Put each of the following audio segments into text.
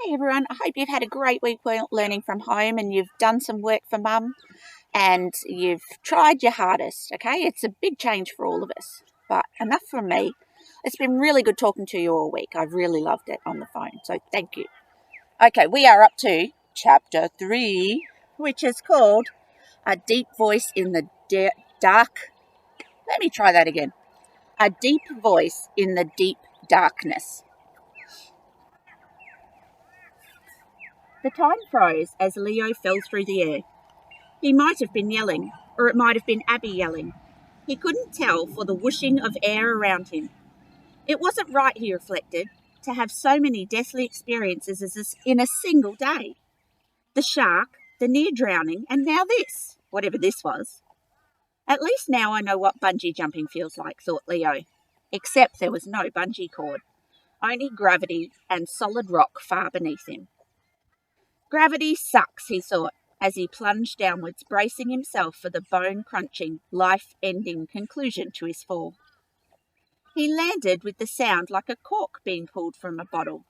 Hey everyone, I hope you've had a great week learning from home and you've done some work for mum and you've tried your hardest, okay? It's a big change for all of us, but enough from me. It's been really good talking to you all week. I've really loved it on the phone, so thank you. Okay, we are up to chapter 3, which is called A Deep Voice in the Dark. Let me try that again. A Deep Voice in the Deep Darkness. The time froze as Leo fell through the air. He might have been yelling, or it might have been Abby yelling. He couldn't tell for the whooshing of air around him. It wasn't right, he reflected, to have so many deathly experiences in a single day. The shark, the near drowning, and now this, whatever this was. At least now I know what bungee jumping feels like, thought Leo. Except there was no bungee cord, only gravity and solid rock far beneath him. Gravity sucks, he thought, as he plunged downwards, bracing himself for the bone-crunching, life-ending conclusion to his fall. He landed with the sound like a cork being pulled from a bottle.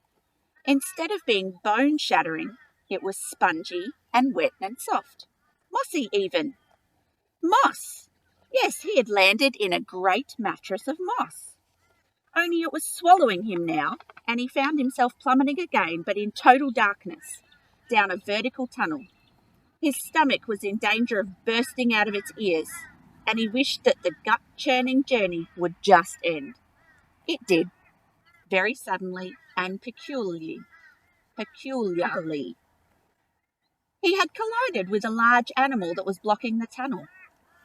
Instead of being bone-shattering, it was spongy and wet and soft. Mossy even. Moss! Yes, he had landed in a great mattress of moss. Only it was swallowing him now, and he found himself plummeting again, but in total darkness, down a vertical tunnel. His stomach was in danger of bursting out of its ears, and he wished that the gut-churning journey would just end. It did, very suddenly and peculiarly. He had collided with a large animal that was blocking the tunnel.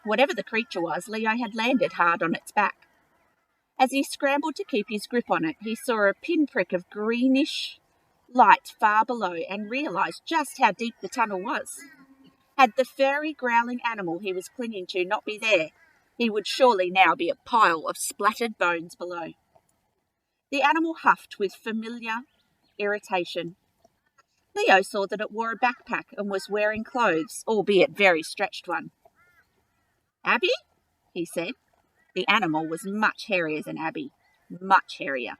Whatever the creature was, Leo had landed hard on its back. As he scrambled to keep his grip on it, he saw a pinprick of greenish light far below and realised just how deep the tunnel was. Had the furry, growling animal he was clinging to not be there, he would surely now be a pile of splattered bones below. The animal huffed with familiar irritation. Leo saw that it wore a backpack and was wearing clothes, albeit very stretched one. "Abby?" he said. The animal was much hairier than Abby, much hairier.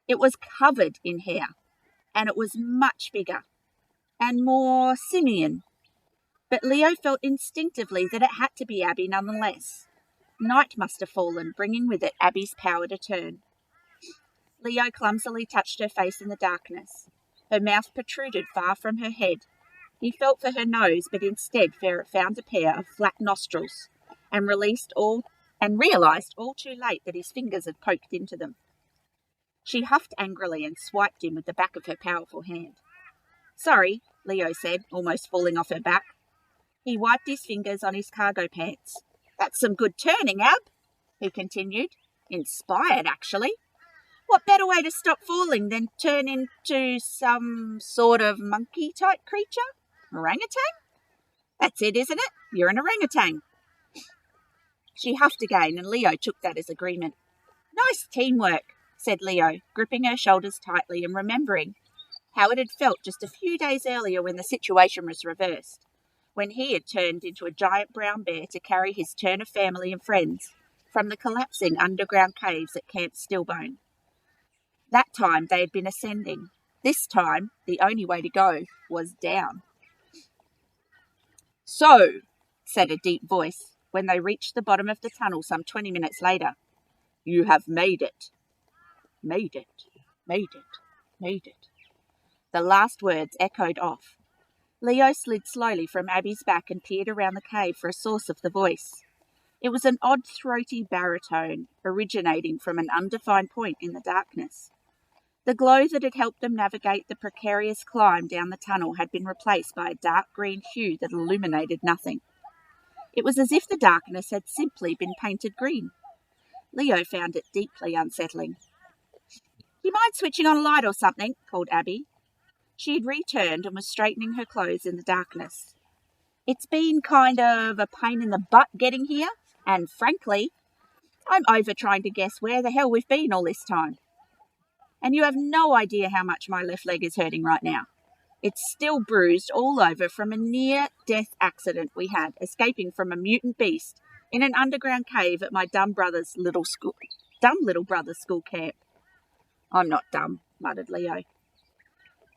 It was covered in hair, and it was much bigger and more simian. But Leo felt instinctively that it had to be Abby nonetheless. Night must have fallen, bringing with it Abby's power to turn. Leo clumsily touched her face in the darkness. Her mouth protruded far from her head. He felt for her nose, but instead found a pair of flat nostrils, and realised all too late that his fingers had poked into them. She huffed angrily and swiped him with the back of her powerful hand. "Sorry," Leo said, almost falling off her back. He wiped his fingers on his cargo pants. "That's some good turning, Ab," he continued. "Inspired, actually. What better way to stop falling than turn into some sort of monkey-type creature? Orangutan? That's it, isn't it? You're an orangutan." She huffed again, and Leo took that as agreement. "Nice teamwork," said Leo, gripping her shoulders tightly and remembering how it had felt just a few days earlier when the situation was reversed, when he had turned into a giant brown bear to carry his turn of family and friends from the collapsing underground caves at Camp Stillbone. That time they had been ascending. This time, the only way to go was down. "So," said a deep voice, when they reached the bottom of the tunnel some 20 minutes later, "you have made it." Made it, made it, made it. The last words echoed off. Leo slid slowly from Abby's back and peered around the cave for a source of the voice. It was an odd, throaty baritone, originating from an undefined point in the darkness. The glow that had helped them navigate the precarious climb down the tunnel had been replaced by a dark green hue that illuminated nothing. It was as if the darkness had simply been painted green. Leo found it deeply unsettling. "You mind switching on a light or something?" called Abby. She had returned and was straightening her clothes in the darkness. "It's been kind of a pain in the butt getting here, and frankly, I'm over trying to guess where the hell we've been all this time. And you have no idea how much my left leg is hurting right now. It's still bruised all over from a near-death accident we had, escaping from a mutant beast in an underground cave at my dumb little brother's school camp." "I'm not dumb," muttered Leo.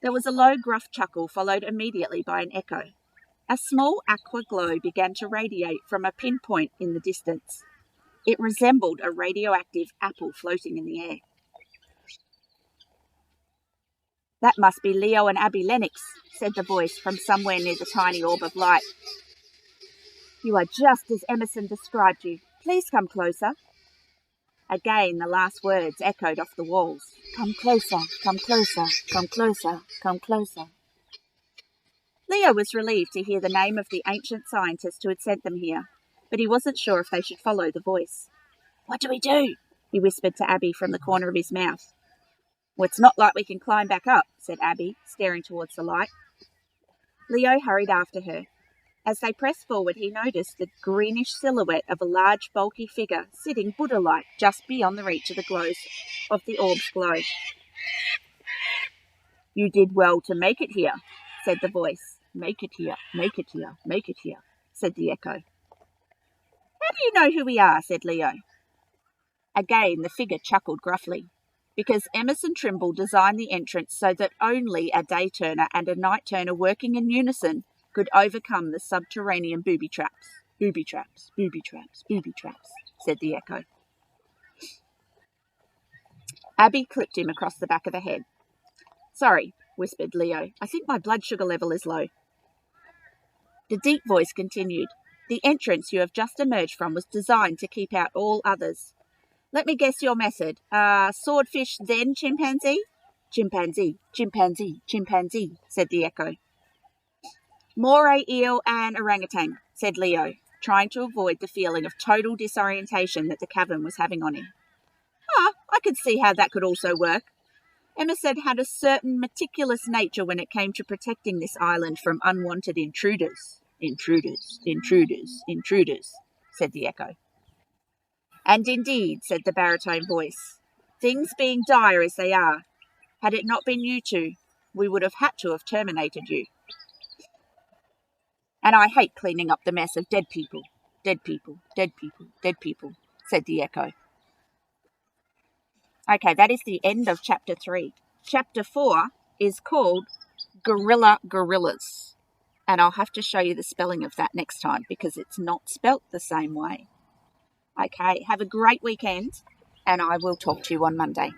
There was a low, gruff chuckle, followed immediately by an echo. A small aqua glow began to radiate from a pinpoint in the distance. It resembled a radioactive apple floating in the air. "That must be Leo and Abby Lennox," said the voice from somewhere near the tiny orb of light. "You are just as Emerson described you. Please come closer." Again the last words echoed off the walls. "Come closer, come closer, come closer, come closer." Leo was relieved to hear the name of the ancient scientist who had sent them here, but he wasn't sure if they should follow the voice. "What do we do?" he whispered to Abby from the corner of his mouth. "Well, it's not like we can climb back up," said Abby, staring towards the light. Leo hurried after her. As they pressed forward, he noticed the greenish silhouette of a large, bulky figure sitting Buddha-like just beyond the reach of the orb's glow. "You did well to make it here," said the voice. "Make it here, make it here, make it here," said the echo. "How do you know who we are?" said Leo. Again the figure chuckled gruffly. "Because Emerson Trimble designed the entrance so that only a day-turner and a night-turner working in unison could overcome the subterranean booby traps. Booby traps, booby traps, booby traps," said the echo. Abby clipped him across the back of the head. "Sorry," whispered Leo. "I think my blood sugar level is low." The deep voice continued. "The entrance you have just emerged from was designed to keep out all others. Let me guess your method. Swordfish, then chimpanzee?" "Chimpanzee, chimpanzee, chimpanzee," said the echo. "Moray eel and orangutan," said Leo, trying to avoid the feeling of total disorientation that the cavern was having on him. I could see how that could also work. Emerson had a certain meticulous nature when it came to protecting this island from unwanted intruders. Intruders, intruders, intruders," said the echo. "And indeed," said the baritone voice, "things being dire as they are, had it not been you two, we would have had to have terminated you. And I hate cleaning up the mess of dead people, dead people, dead people, dead people," said the echo. Okay, that is the end of chapter 3. Chapter 4 is called Gorillas. And I'll have to show you the spelling of that next time because it's not spelt the same way. Okay, have a great weekend and I will talk to you on Monday.